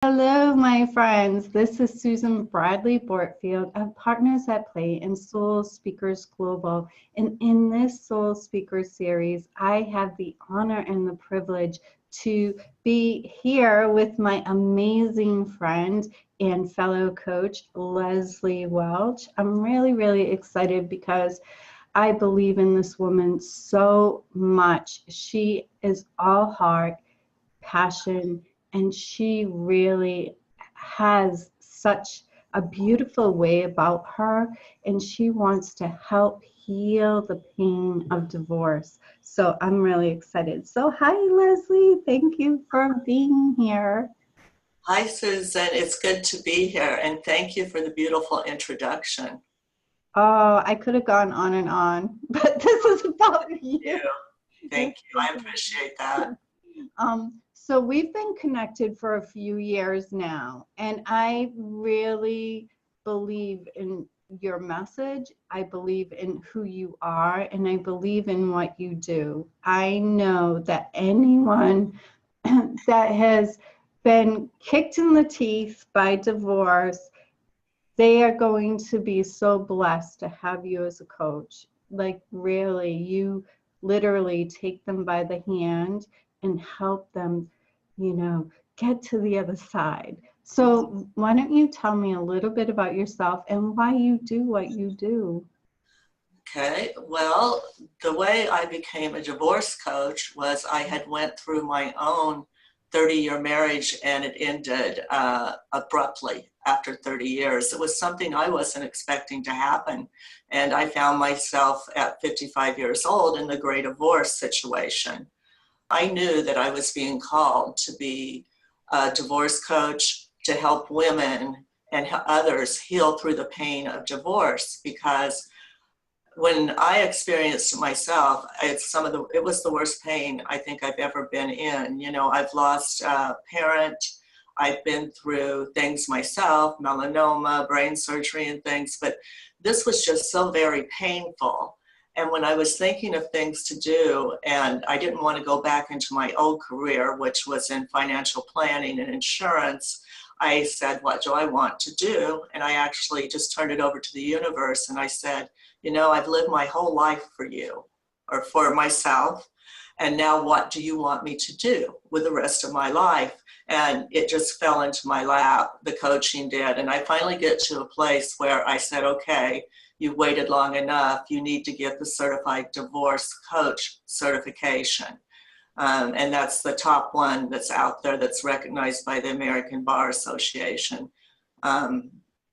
Hello, my friends. This is Susan Bradley Bortfield of Partners at Play and Soul Speakers Global. And in this Soul Speakers series, I have the honor and the privilege to be here with my amazing friend and fellow coach, Leslie Welch. I'm really excited because I believe in this woman so much. She is all heart, passion, and she really has such a beautiful way about her, and she wants to help heal the pain of divorce. So I'm really excited. So hi, Leslie. Thank you for being here. Hi, Susan. It's good to be here, and thank you for the beautiful introduction. Oh, I could have gone on, but this is about you. Thank you. I appreciate that. So we've been connected for a few years now, and I really believe in your message. I believe in who you are, and I believe in what you do. I know that anyone that has been kicked in the teeth by divorce, they are going to be so blessed to have you as a coach. Like, really, you literally take them by the hand and help them, get to the other side. So why don't you tell me a little bit about yourself and why you do what you do? Okay. Well, the way I became a divorce coach was I had went through my own 30-year marriage, and it ended abruptly after 30 years. It was something I wasn't expecting to happen. And I found myself at 55 years old in the great divorce situation. I knew that I was being called to be a divorce coach to help women and others heal through the pain of divorce, because when I experienced it myself, it was the worst pain I think I've ever been in. You know, I've lost a parent. I've been through things myself, melanoma, brain surgery and things, but this was just so very painful. And when I was thinking of things to do, and I didn't want to go back into my old career, which was in financial planning and insurance, I said, what do I want to do? And I actually just turned it over to the universe, and I said, I've lived my whole life for you or for myself. And now what do you want me to do with the rest of my life? And it just fell into my lap, the coaching did. And I finally get to a place where I said, okay, you waited long enough. You need to get the certified divorce coach certification. And that's the top one that's out there that's recognized by the American Bar Association.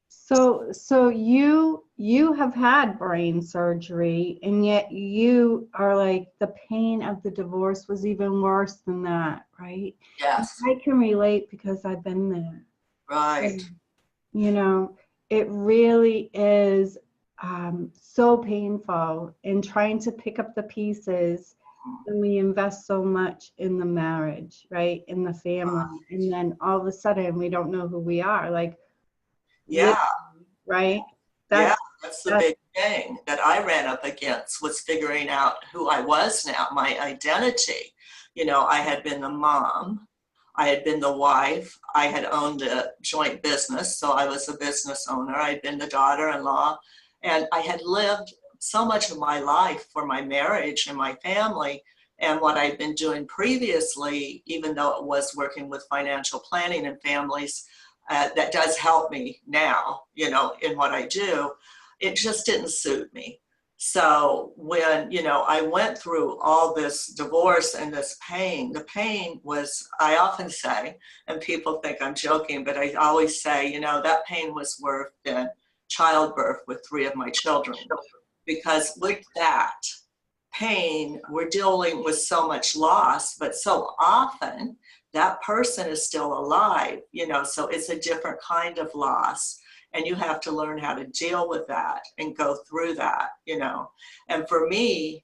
So you have had brain surgery, and yet you are like, the pain of the divorce was even worse than that, right? Yes. I can relate because I've been there. Right. And, it really is so painful in trying to pick up the pieces, and we invest so much in the marriage, right? In the family. And then all of a sudden we don't know who we are. Like, yeah. Right? That's the big thing that I ran up against, was figuring out who I was now, my identity. I had been the mom, I had been the wife, I had owned a joint business, so I was a business owner. I'd been the daughter-in-law, and I had lived so much of my life for my marriage and my family. And what I'd been doing previously, even though it was working with financial planning and families, that does help me now, in what I do, it just didn't suit me. So when, I went through all this divorce and this pain, the pain was, I often say, and people think I'm joking, but I always say, that pain was worse than childbirth with 3 of my children. Because with that pain, we're dealing with so much loss, but so often that person is still alive, so it's a different kind of loss. And you have to learn how to deal with that and go through that, And for me,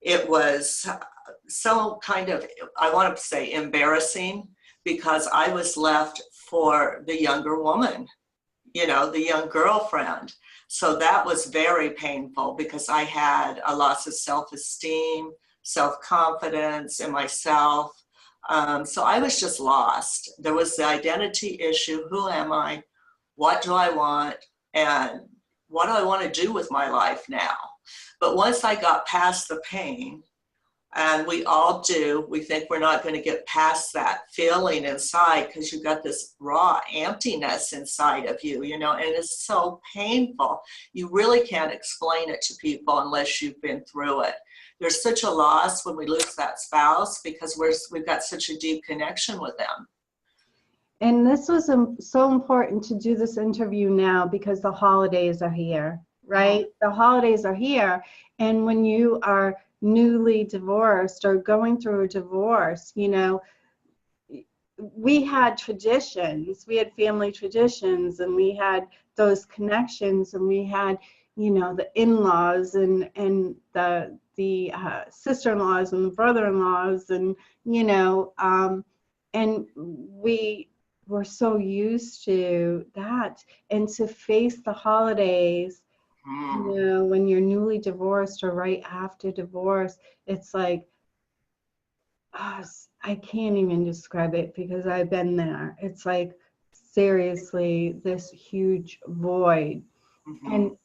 it was so kind of, I want to say embarrassing, because I was left for the younger woman, the young girlfriend. So that was very painful, because I had a loss of self-esteem, self-confidence in myself. So I was just lost. There was the identity issue. Who am I? What do I want? And what do I want to do with my life now? But once I got past the pain, and we all do, we think we're not going to get past that feeling inside because you've got this raw emptiness inside of you, you know, and it's so painful. You really can't explain it to people unless you've been through it. There's such a loss when we lose that spouse because we've got such a deep connection with them. And this was so important to do this interview now because the holidays are here, right? The holidays are here. And when you are newly divorced or going through a divorce, you know, we had traditions, we had family traditions, and we had those connections, and we had, you know, the in-laws and the sister-in-laws and the brother-in-laws, and, you know, and we were so used to that. And to face the holidays, you know, when you're newly divorced or right after divorce, it's like, oh, I can't even describe it because I've been there. It's like, seriously, this huge void. And,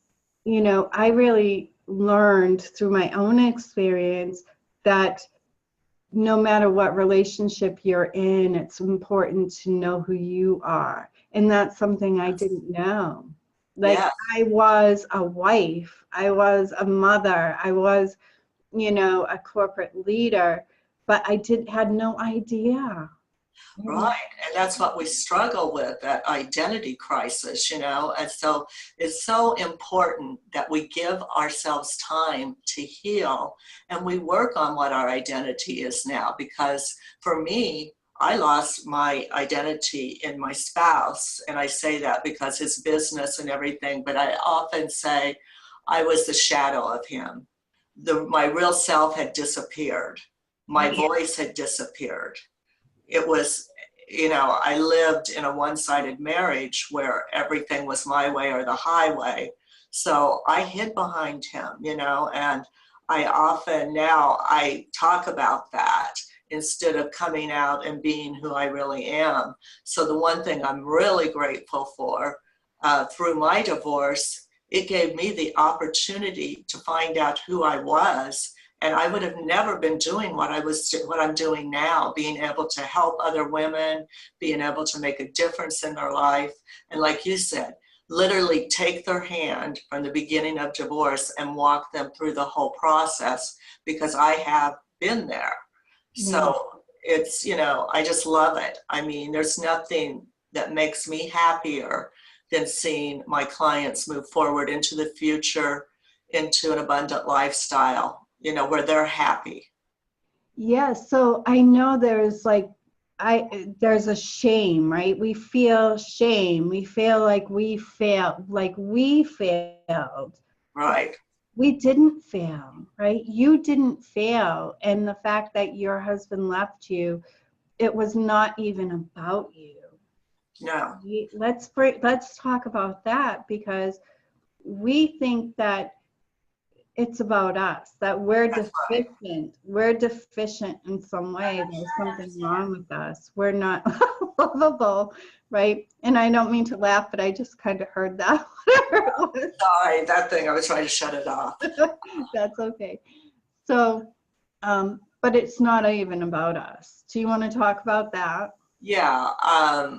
you know, I really learned through my own experience that no matter what relationship you're in, it's important to know who you are. And that's something I didn't know. Like, I was a wife, I was a mother, I was, you know, a corporate leader, but I had no idea. Right, and that's what we struggle with, that identity crisis, you know, and so it's so important that we give ourselves time to heal and we work on what our identity is now, because for me, I lost my identity in my spouse, and I say that because his business and everything, but I often say I was the shadow of him. My real self had disappeared. My voice had disappeared. It was, you know, I lived in a one-sided marriage where everything was my way or the highway. So I hid behind him, you know, and I often now I talk about that instead of coming out and being who I really am. So the one thing I'm really grateful for through my divorce, it gave me the opportunity to find out who I was. And I would have never been doing what I'm doing now, being able to help other women, being able to make a difference in their life. And like you said, literally take their hand from the beginning of divorce and walk them through the whole process, because I have been there. So it's, you know, I just love it. I mean, there's nothing that makes me happier than seeing my clients move forward into the future, into an abundant lifestyle, you know, where they're happy. Yeah, so I know there's like, there's a shame, right? We feel shame. We feel like we failed, Right. We didn't fail, right? You didn't fail. And the fact that your husband left you, it was not even about you. No. Let's talk about that, because we think that it's about us, that we're deficient. Right. We're deficient in some way. There's something wrong with us. We're not lovable, right? And I don't mean to laugh, but I just kind of heard that. Sorry, that thing, I was trying to shut it off. That's okay. So, but it's not even about us. Do you want to talk about that? Yeah,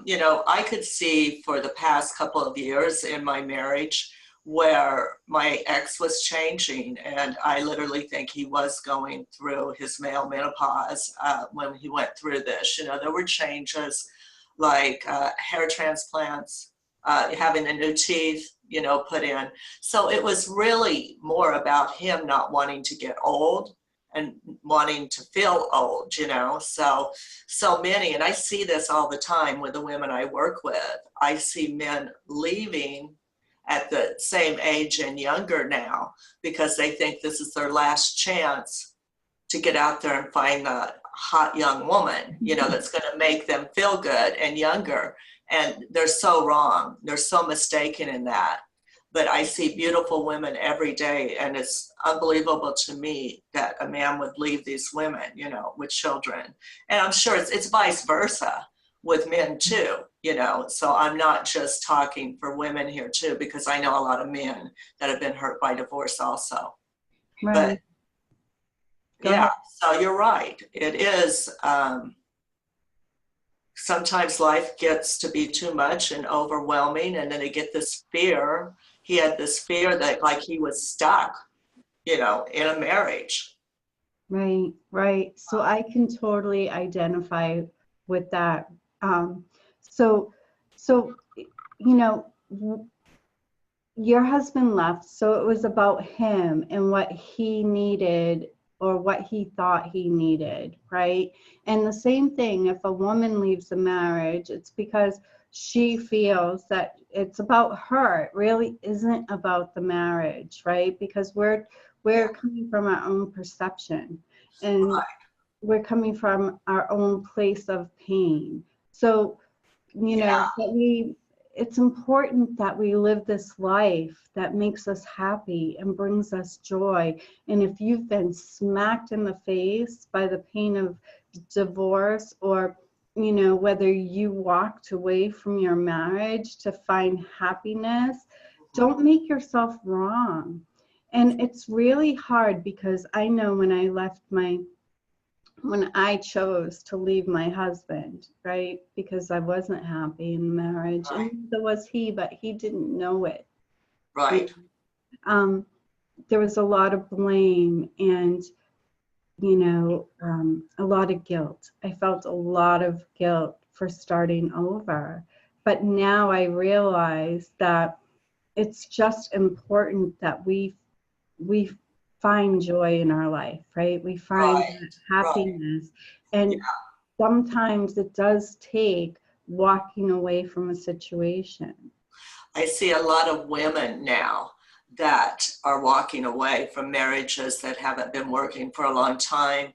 you know, I could see for the past couple of years in my marriage where my ex was changing, and I literally think he was going through his male menopause when he went through this. You know, there were changes like hair transplants, having the new teeth, you know, put in. So it was really more about him not wanting to get old and wanting to feel old, you know. So many, and I see this all the time with the women I work with. I see men leaving at the same age and younger now because they think this is their last chance to get out there and find the hot young woman, you know, that's going to make them feel good and younger. And they're so wrong. They're so mistaken in that. but I see beautiful women every day, and it's unbelievable to me that a man would leave these women, you know, with children. And I'm sure it's vice versa with men too, you know. So I'm not just talking for women here too, because I know a lot of men that have been hurt by divorce also. Right. But Go yeah, ahead. so you're right. It is, sometimes life gets to be too much and overwhelming, and then they get this fear. He had this fear that like he was stuck, you know, in a marriage. Right, right. So I can totally identify with that. Um, so, so, you know, your husband left, so it was about him and what he needed or what he thought he needed, right? And the same thing, if a woman leaves a marriage, it's because she feels that it's about her. It really isn't about the marriage, right? Because we're coming from our own perception, and Right. we're coming from our own place of pain. So, you Yeah. know, it's important that we live this life that makes us happy and brings us joy. And if you've been smacked in the face by the pain of divorce, or, you know, whether you walked away from your marriage to find happiness, don't make yourself wrong. And it's really hard, because I know when I chose to leave my husband, right? Because I wasn't happy in marriage, and Right. neither was he, but he didn't know it. Right. Um, there was a lot of blame and, you know, a lot of guilt. I felt a lot of guilt for starting over. But now I realize that it's just important that we find joy in our life, right? We find Right. that Right. happiness. And sometimes it does take walking away from a situation. I see a lot of women now that are walking away from marriages that haven't been working for a long time.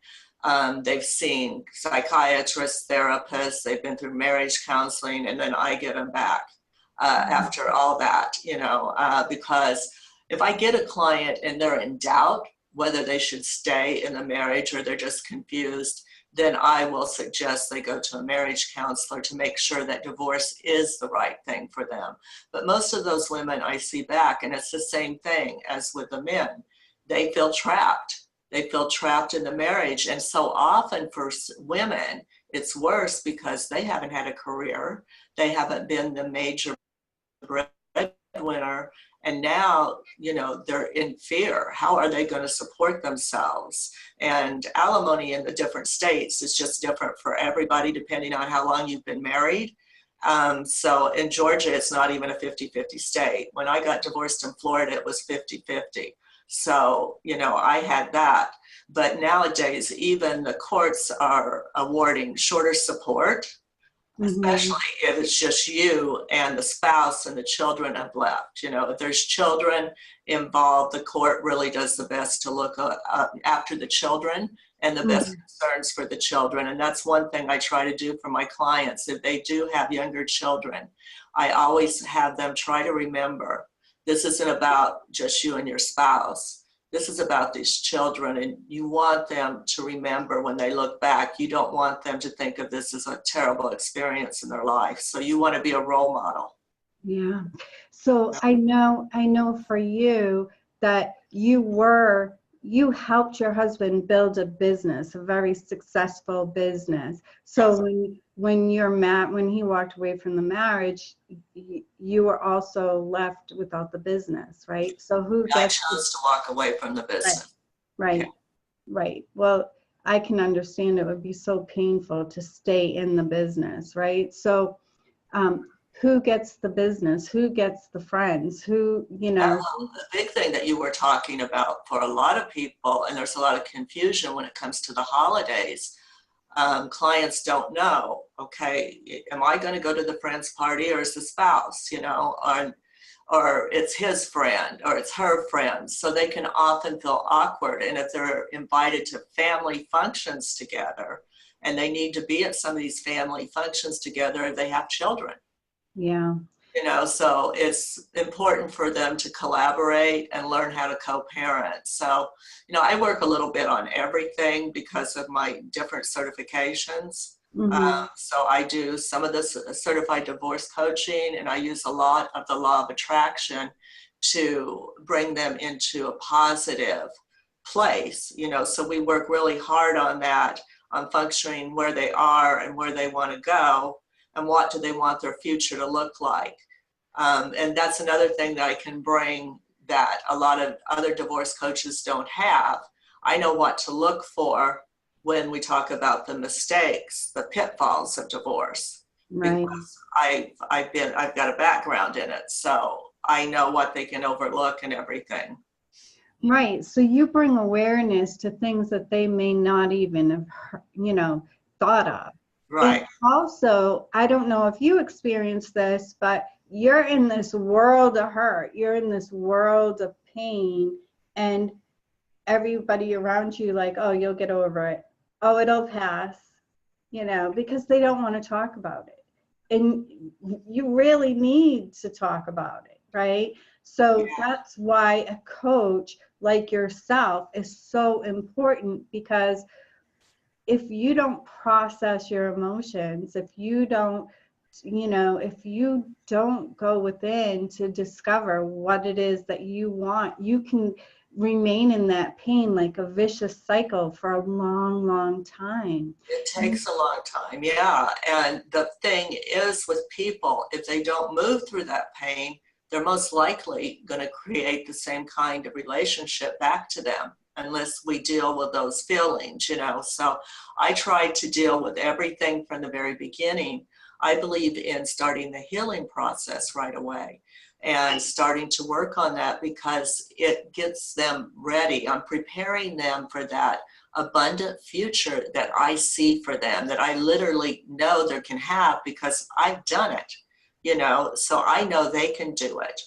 They've seen psychiatrists, therapists, they've been through marriage counseling, and then I get them back after all that, you know, because if I get a client and they're in doubt whether they should stay in the marriage or they're just confused, then I will suggest they go to a marriage counselor to make sure that divorce is the right thing for them. But most of those women I see back, and it's the same thing as with the men, they feel trapped. They feel trapped in the marriage. And so often for women, it's worse because they haven't had a career. They haven't been the major breadwinner. And now, you know, they're in fear. How are they going to support themselves? And alimony in the different states is just different for everybody, depending on how long you've been married. So in Georgia, it's not even a 50-50 state. When I got divorced in Florida, it was 50-50. So, you know, I had that. But nowadays, even the courts are awarding shorter support, Mm-hmm. especially if it's just you and the spouse and the children have left. You know, if there's children involved, the court really does the best to look after the children and the best Mm-hmm. concerns for the children. And that's one thing I try to do for my clients. If they do have younger children, I always have them try to remember this isn't about just you and your spouse. This is about these children, and you want them to remember when they look back. You don't want them to think of this as a terrible experience in their life. So you want to be a role model. Yeah. So I know for you that you helped your husband build a business, a very successful business. So Yes. when he walked away from the marriage, you were also left without the business, right? So who I gets the, chose to walk away from the right, business. Yeah. right, right. Well, I can understand it would be so painful to stay in the business, right? So um, who gets the business? Who gets the friends? Who, you know? Well, the big thing that you were talking about for a lot of people, and there's a lot of confusion when it comes to the holidays. Clients don't know, okay, am I going to go to the friend's party, or is the spouse, you know, or it's his friend or it's her friend. So they can often feel awkward. And if they're invited to family functions together, and they need to be at some of these family functions together if they have children. Yeah. You know, so it's important for them to collaborate and learn how to co-parent. So, you know, I work a little bit on everything because of my different certifications. Mm-hmm. So I do some of the certified divorce coaching, and I use a lot of the law of attraction to bring them into a positive place, you know, so we work really hard on that, on functioning where they are and where they want to go and what do they want their future to look like. And that's another thing that I can bring that a lot of other divorce coaches don't have. I know what to look for when we talk about the mistakes, the pitfalls of divorce, Right. because I've got a background in it, so I know what they can overlook and everything. Right. So you bring awareness to things that they may not even have, thought of. And Right. also, I don't know if you experience this, but you're in this world of hurt. You're in this world of pain, and everybody around you, like, oh, you'll get over it. Oh, it'll pass, because they don't want to talk about it. And you really need to talk about it, right? So that's why a coach like yourself is so important, because if you don't process your emotions, if you don't go within to discover what it is that you want, you can remain in that pain like a vicious cycle for a long, long time. It takes a long time, yeah. And the thing is with people, if they don't move through that pain, they're most likely going to create the same kind of relationship back to them unless we deal with those feelings, you know. So I try to deal with everything from the very beginning. I believe in starting the healing process right away and starting to work on that because it gets them ready. I'm preparing them for that abundant future that I see for them, that I literally know they can have because I've done it, you know, so I know they can do it.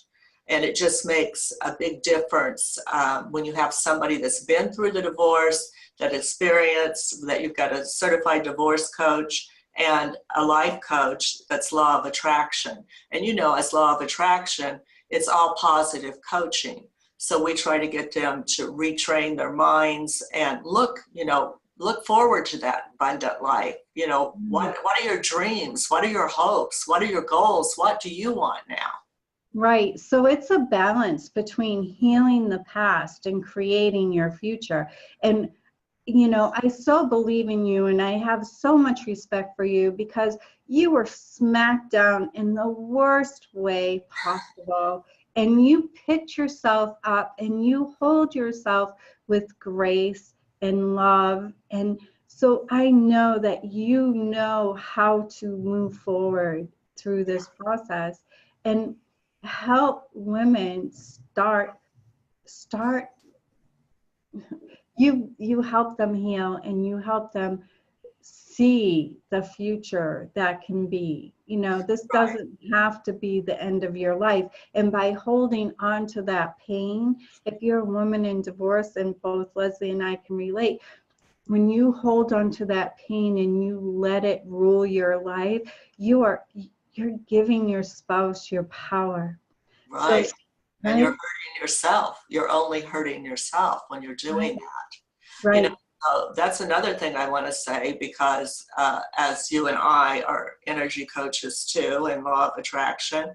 And it just makes a big difference when you have somebody that's been through the divorce, that experience, that you've got a certified divorce coach and a life coach that's law of attraction. And you know, as law of attraction, it's all positive coaching. So we try to get them to retrain their minds and look forward to that abundant life. You know, what are your dreams? What are your hopes? What are your goals? What do you want now? Right. So it's a balance between healing the past and creating your future. And, I so believe in you, and I have so much respect for you, because you were smacked down in the worst way possible. And you pick yourself up and you hold yourself with grace and love. And so I know that you know how to move forward through this process and help women start you help them heal, and you help them see the future that can be. This doesn't have to be the end of your life. And by holding on to that pain, if you're a woman in divorce, and both Leslie and I can relate, when you hold on to that pain and you let it rule your life, you're giving your spouse your power. Right. So, And you're right, hurting yourself. You're only hurting yourself when you're doing that. You know, right. that's another thing I want to say, because as you and I are energy coaches too in law of attraction,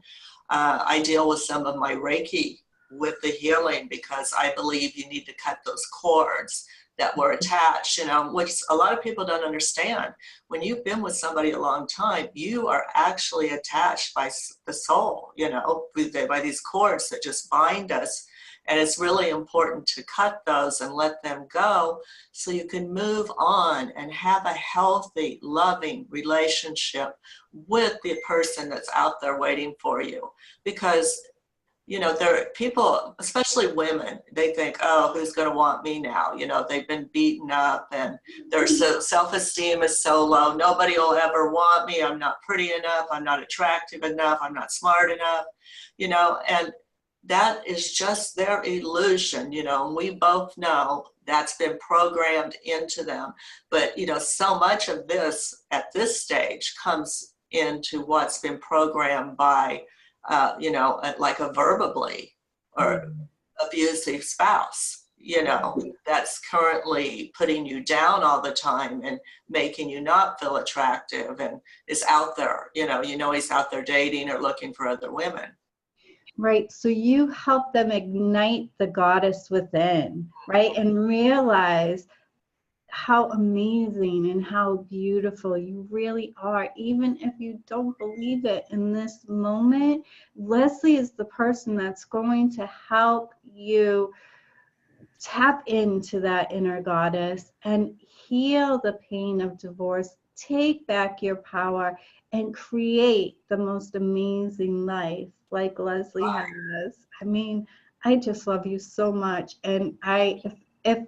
I deal with some of my Reiki with the healing, because I believe you need to cut those cords that were attached, which a lot of people don't understand. When you've been with somebody a long time, you are actually attached by the soul, by these cords that just bind us. And it's really important to cut those and let them go so you can move on and have a healthy, loving relationship with the person that's out there waiting for you. Because there are people, especially women, they think, oh, who's going to want me now? They've been beaten up and their self-esteem is so low. Nobody will ever want me. I'm not pretty enough. I'm not attractive enough. I'm not smart enough, and that is just their illusion, and we both know that's been programmed into them. But, so much of this at this stage comes into what's been programmed by like a verbally or abusive spouse, that's currently putting you down all the time and making you not feel attractive and is out there, he's out there dating or looking for other women. Right. So you help them ignite the goddess within, right? And realize how amazing and how beautiful you really are. Even if you don't believe it in this moment, Leslie is the person that's going to help you tap into that inner goddess and heal the pain of divorce, take back your power, and create the most amazing life like Leslie has. I mean, I just love you so much. And if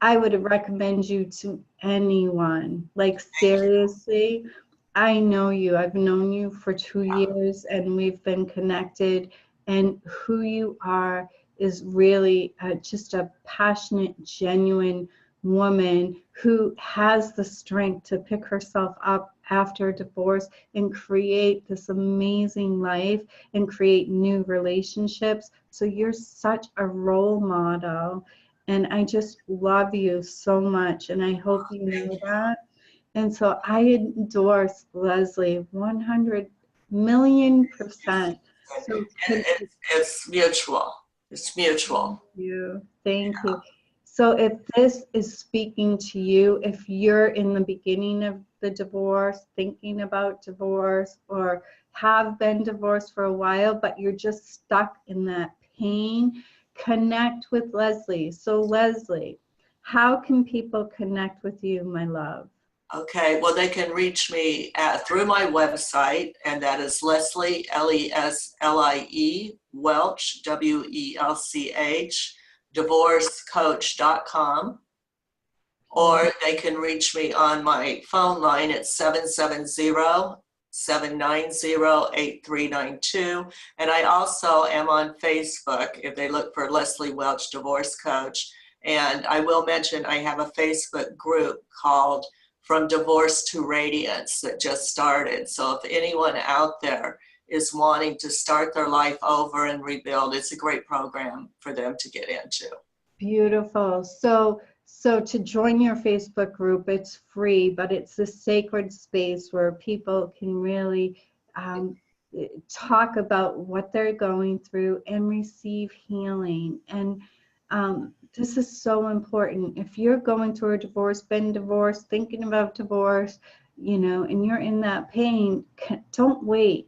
I would recommend you to anyone. Like, seriously, I know you. I've known you for 2 years and we've been connected. And who you are is really just a passionate, genuine woman who has the strength to pick herself up after divorce and create this amazing life and create new relationships. So you're such a role model. And I just love you so much, and I hope you know that. And so I endorse Leslie 100,000,000%. So It's mutual. It's mutual. Thank you. So if this is speaking to you, if you're in the beginning of the divorce, thinking about divorce, or have been divorced for a while, but you're just stuck in that pain, connect with Leslie. So Leslie, how can people connect with you, my love? Okay, well, they can reach me through my website, and that is Leslie, Leslie, Welch, Welch, divorcecoach.com. Or they can reach me on my phone line at 770-790-8392. And I also am on Facebook if they look for Leslie Welch Divorce Coach. And I will mention I have a Facebook group called From Divorce to Radiance that just started. So if anyone out there is wanting to start their life over and rebuild, it's a great program for them to get into. Beautiful. So to join your Facebook group, it's free, but it's a sacred space where people can really talk about what they're going through and receive healing. And this is so important. If you're going through a divorce, been divorced, thinking about divorce, and you're in that pain, don't wait.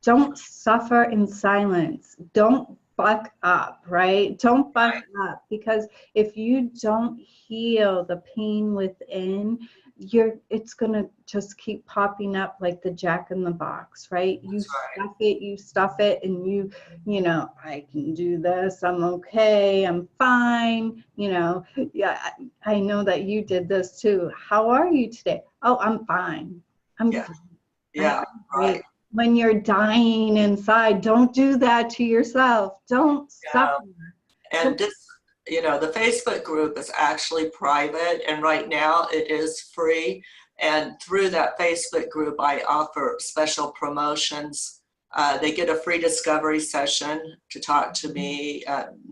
Don't suffer in silence. Don't buck up, right? Don't buck up, because if you don't heal the pain within, it's gonna just keep popping up like the Jack in the Box, right? You stuff it, and I can do this. I'm okay. I'm fine. Yeah, I know that you did this too. How are you today? Oh, I'm fine. I'm fine. Yeah, right. When you're dying inside, don't do that to yourself. Don't suffer. And the Facebook group is actually private, and right now it is free. And through that Facebook group, I offer special promotions. They get a free discovery session to talk to me,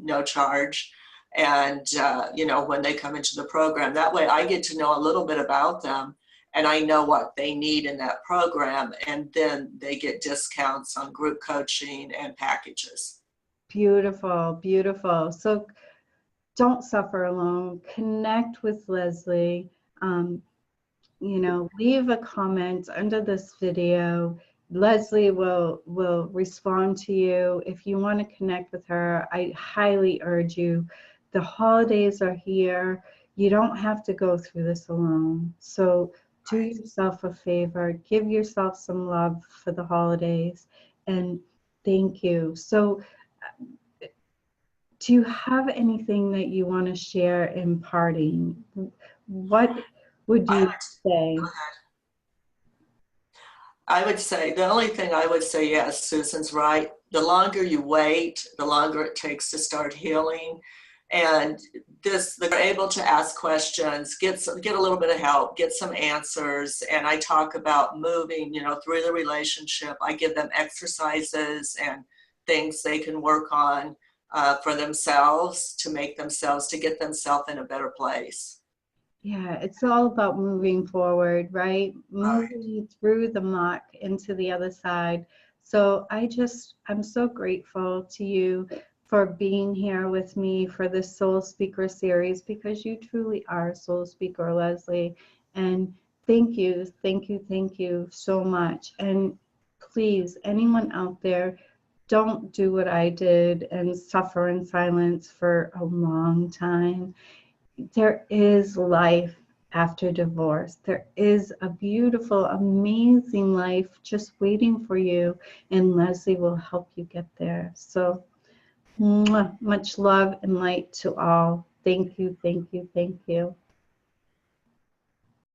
no charge. And, when they come into the program, that way I get to know a little bit about them. And I know what they need in that program, and then they get discounts on group coaching and packages. Beautiful, beautiful. So don't suffer alone. Connect with Leslie. Leave a comment under this video. Leslie will respond to you. If you want to connect with her, I highly urge you. The holidays are here. You don't have to go through this alone. So do yourself a favor, give yourself some love for the holidays, and thank you. So do you have anything that you want to share in parting? What would you say? I would say, the only thing I would say, yes, Susan's right. The longer you wait, the longer it takes to start healing. And they're able to ask questions, get a little bit of help, get some answers. And I talk about moving, through the relationship. I give them exercises and things they can work on for themselves to get themselves in a better place. Yeah, it's all about moving forward, right? Right. Moving through the muck into the other side. So I'm so grateful to you for being here with me for this Soul Speaker series, because you truly are a Soul Speaker, Leslie. And thank you so much. And please, anyone out there, don't do what I did and suffer in silence for a long time. There is life after divorce. There is a beautiful, amazing life just waiting for you, and Leslie will help you get there. So, much love and light to all. Thank you, thank you, thank you.